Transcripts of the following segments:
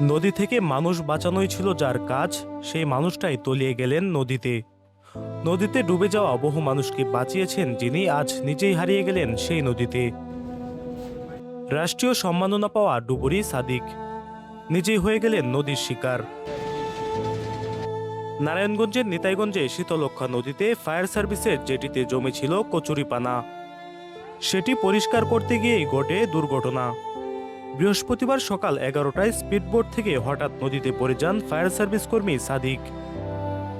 নদী থেকে মানুষ বাঁচানোই ছিল যার কাজ, সেই মানুষটাই তলিয়ে গেলেন নদীতে। নদীতে ডুবে যাওয়া বহু মানুষকে বাঁচিয়েছেন যিনি, আজ নিজেই হারিয়ে গেলেন সেই নদীতে। রাষ্ট্রীয় সম্মাননা পাওয়া ডুবুরি সাদিক নিজেই হয়ে গেলেন নদীর শিকার। নারায়ণগঞ্জের নিতাইগঞ্জে শীতলক্ষ্যা নদীতে ফায়ার সার্ভিসের জেটিতে জমেছিল কচুরিপানা। সেটি পরিষ্কার করতে গিয়েই ঘটে দুর্ঘটনা। বৃহস্পতিবার সকাল 11টায় স্পিডবোট থেকে হঠাৎ নদীতে পড়ে যান ফায়ার সার্ভিস কর্মী সাদিক।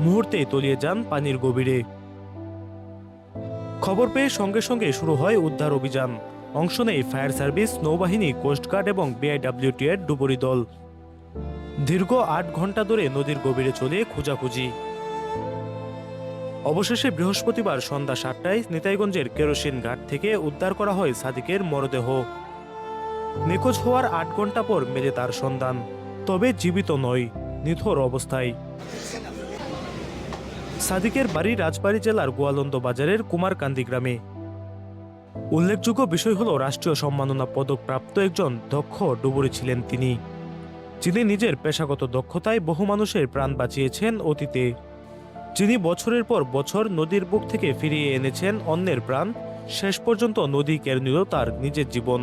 মুহূর্তেই তলিয়ে যান পানির গভীরে। খবর পেয়ে সঙ্গে সঙ্গে শুরু হয় উদ্ধার অভিযান। অংশ নেয় ফায়ার সার্ভিস, নৌবাহিনী, কোস্টগার্ড এবং বিআইডব্লিউটি এর ডুবুরি দল। দীর্ঘ 8 ঘন্টা ধরে নদীর গভীরে চলে খোঁজাখুঁজি। অবশেষে বৃহস্পতিবার সন্ধ্যা 7টায় নিতাইগঞ্জের কেরোসিন ঘাট থেকে উদ্ধার করা হয় সাদিকের মরদেহ। নিখোঁজ হওয়ার 8 ঘন্টা পর মেলে তার সন্ধান, তবে জীবিত নয়, নিথর অবস্থায়। সাদিকের বাড়ি রাজবাড়ী জেলার গোয়ালন্দ বাজারের কুমারকান্দি গ্রামে। উল্লেখযোগ্য বিষয় হল, রাষ্ট্রীয় সম্মাননা পদকপ্রাপ্ত একজন দক্ষ ডুবুরি ছিলেন তিনি, যিনি নিজের পেশাগত দক্ষতায় বহু মানুষের প্রাণ বাঁচিয়েছেন অতীতে। যিনি বছরের পর বছর নদীর বুক থেকে ফিরিয়ে এনেছেন অন্যের প্রাণ, শেষ পর্যন্ত নদী কেড়ে নিল তার নিজের জীবন।